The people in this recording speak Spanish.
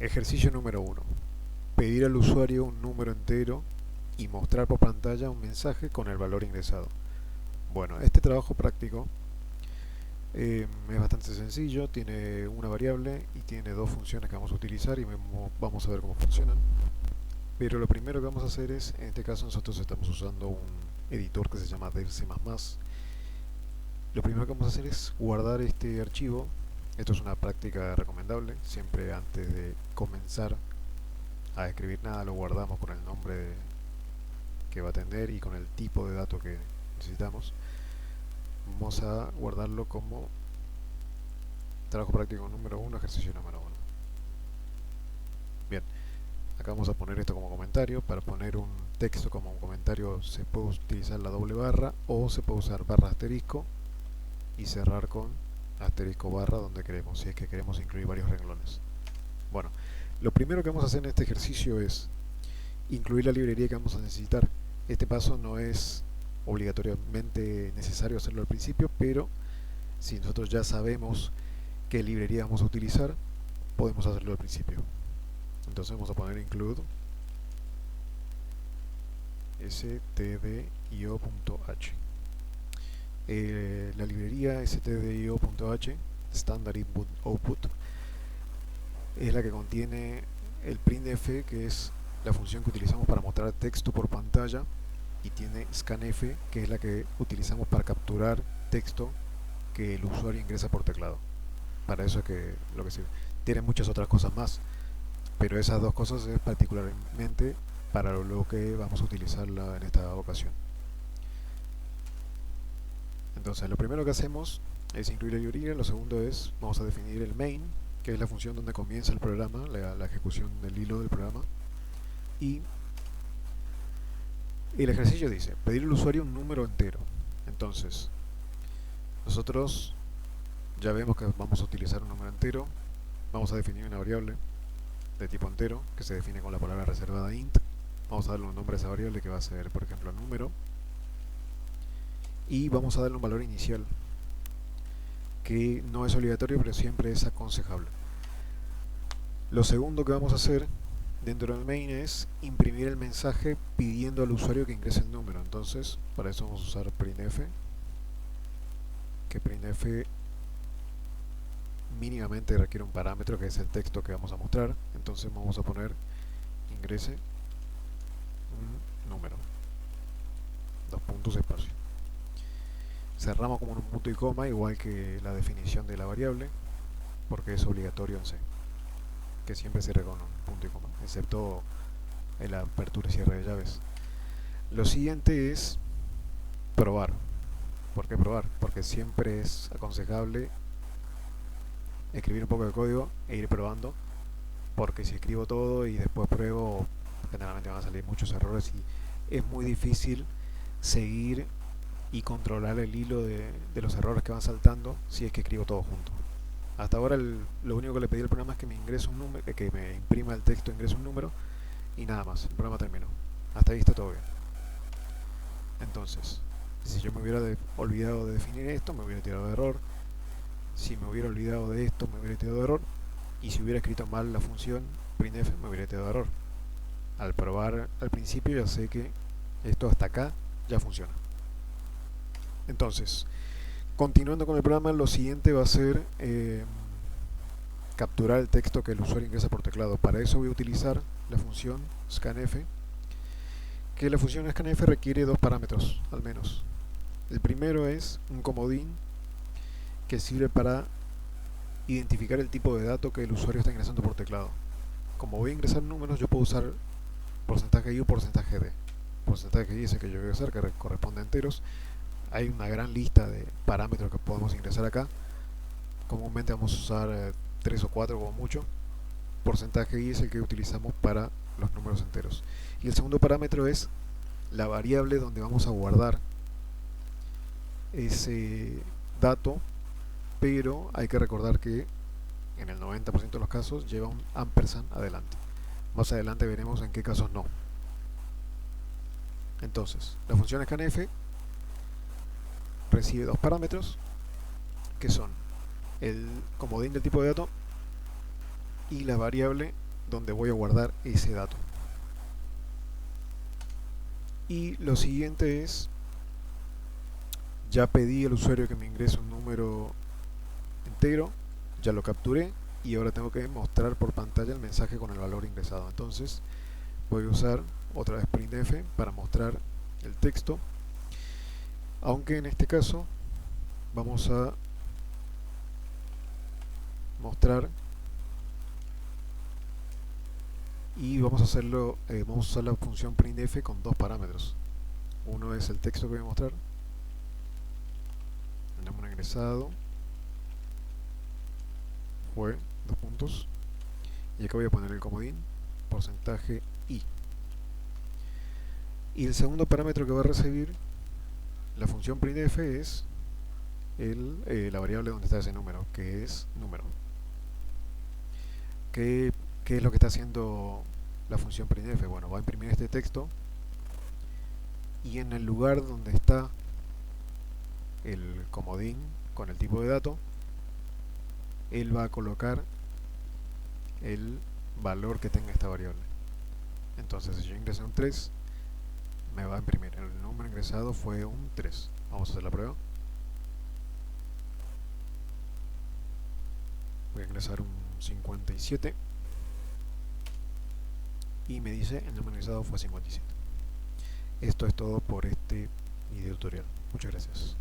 Ejercicio número 1. Pedir al usuario un número entero y mostrar por pantalla un mensaje con el valor ingresado. Bueno, este trabajo práctico es bastante sencillo, tiene una variable y tiene dos funciones que vamos a utilizar y vamos a ver cómo funcionan. Pero lo primero que vamos a hacer es, en este caso nosotros estamos usando un editor que se llama C++. Lo primero que vamos a hacer es guardar este archivo. Esto es una práctica recomendable, siempre antes de comenzar a escribir nada lo guardamos con el nombre que va a atender y con el tipo de dato que necesitamos. Vamos a guardarlo como trabajo práctico número 1, ejercicio número 1. Bien, acá vamos a poner esto como comentario. Para poner un texto como un comentario se puede utilizar la doble barra o se puede usar barra asterisco y cerrar con asterisco barra donde queremos, si es que queremos incluir varios renglones. Bueno, lo primero que vamos a hacer en este ejercicio es incluir la librería que vamos a necesitar. Este paso no es obligatoriamente necesario hacerlo al principio, pero si nosotros ya sabemos qué librería vamos a utilizar, podemos hacerlo al principio. Entonces vamos a poner include stdio.h. La librería stdio.h, Standard Input Output, es la que contiene el printf, que es la función que utilizamos para mostrar texto por pantalla, y tiene scanf, que es la que utilizamos para capturar texto que el usuario ingresa por teclado. Para eso es que lo que sirve. Tiene muchas otras cosas más, pero esas dos cosas es particularmente para lo que vamos a utilizarla en esta ocasión. Entonces, lo primero que hacemos es incluir la librería. Lo segundo es, vamos a definir el main, que es la función donde comienza el programa, la ejecución del hilo del programa. Y el ejercicio dice, pedir al usuario un número entero. Entonces, nosotros ya vemos que vamos a utilizar un número entero. Vamos a definir una variable de tipo entero, que se define con la palabra reservada int. Vamos a darle un nombre a esa variable, que va a ser, por ejemplo, número. Y vamos a darle un valor inicial, que no es obligatorio, pero siempre es aconsejable. Lo segundo que vamos a hacer dentro del main es imprimir el mensaje pidiendo al usuario que ingrese el número. Entonces, para eso vamos a usar printf, que printf mínimamente requiere un parámetro que es el texto que vamos a mostrar. Entonces vamos a poner ingrese un número, dos puntos, espacio. Cerramos como un punto y coma, igual que la definición de la variable, porque es obligatorio en C que siempre cierre con un punto y coma, excepto en la apertura y cierre de llaves. Lo siguiente es probar. ¿Por qué probar? Porque siempre es aconsejable escribir un poco de código e ir probando, porque si escribo todo y después pruebo, generalmente van a salir muchos errores y es muy difícil seguir y controlar el hilo de los errores que van saltando si es que escribo todo junto. Hasta ahora lo único que le pedí al programa es que me ingrese un número, que me imprima el texto, ingrese un número y nada más. El programa terminó. Hasta ahí está todo bien. Entonces, si yo me hubiera olvidado de definir esto, me hubiera tirado de error. Si me hubiera olvidado de esto, me hubiera tirado de error. Y si hubiera escrito mal la función printf, me hubiera tirado de error. Al probar al principio ya sé que esto hasta acá ya funciona. Entonces, continuando con el programa, lo siguiente va a ser capturar el texto que el usuario ingresa por teclado. Para eso voy a utilizar la función scanf, que la función scanf requiere dos parámetros al menos. El primero es un comodín que sirve para identificar el tipo de dato que el usuario está ingresando por teclado. Como voy a ingresar números, yo puedo usar porcentaje i o porcentaje d. Porcentaje i es el que yo voy a usar, que corresponde a enteros. Hay una gran lista de parámetros que podemos ingresar acá. Comúnmente vamos a usar 3 o 4 como mucho. Porcentaje i es el que utilizamos para los números enteros. Y el segundo parámetro es la variable donde vamos a guardar ese dato, pero hay que recordar que en el 90% de los casos lleva un ampersand adelante. Más adelante veremos en qué casos no. Entonces, la función scanf recibe dos parámetros, que son el comodín del tipo de dato y la variable donde voy a guardar ese dato. Y lo siguiente es, ya pedí al usuario que me ingrese un número entero, ya lo capturé y ahora tengo que mostrar por pantalla el mensaje con el valor ingresado. Entonces voy a usar otra vez printf para mostrar el texto, aunque en este caso vamos a mostrar y vamos a hacerlo, vamos a usar la función printf con dos parámetros. Uno es el texto que voy a mostrar, el número ingresado fue dos puntos, y acá voy a poner el comodín porcentaje i. Y el segundo parámetro que va a recibir la función printf es la variable donde está ese número, que es número. ¿Qué es lo que está haciendo la función printf? Bueno, va a imprimir este texto y en el lugar donde está el comodín con el tipo de dato, él va a colocar el valor que tenga esta variable. Entonces, si yo ingresé un 3, me va a imprimir el número ingresado fue un 3. Vamos a hacer la prueba. Voy a ingresar un 57 y me dice el número ingresado fue 57. Esto es todo por este video tutorial. Muchas gracias.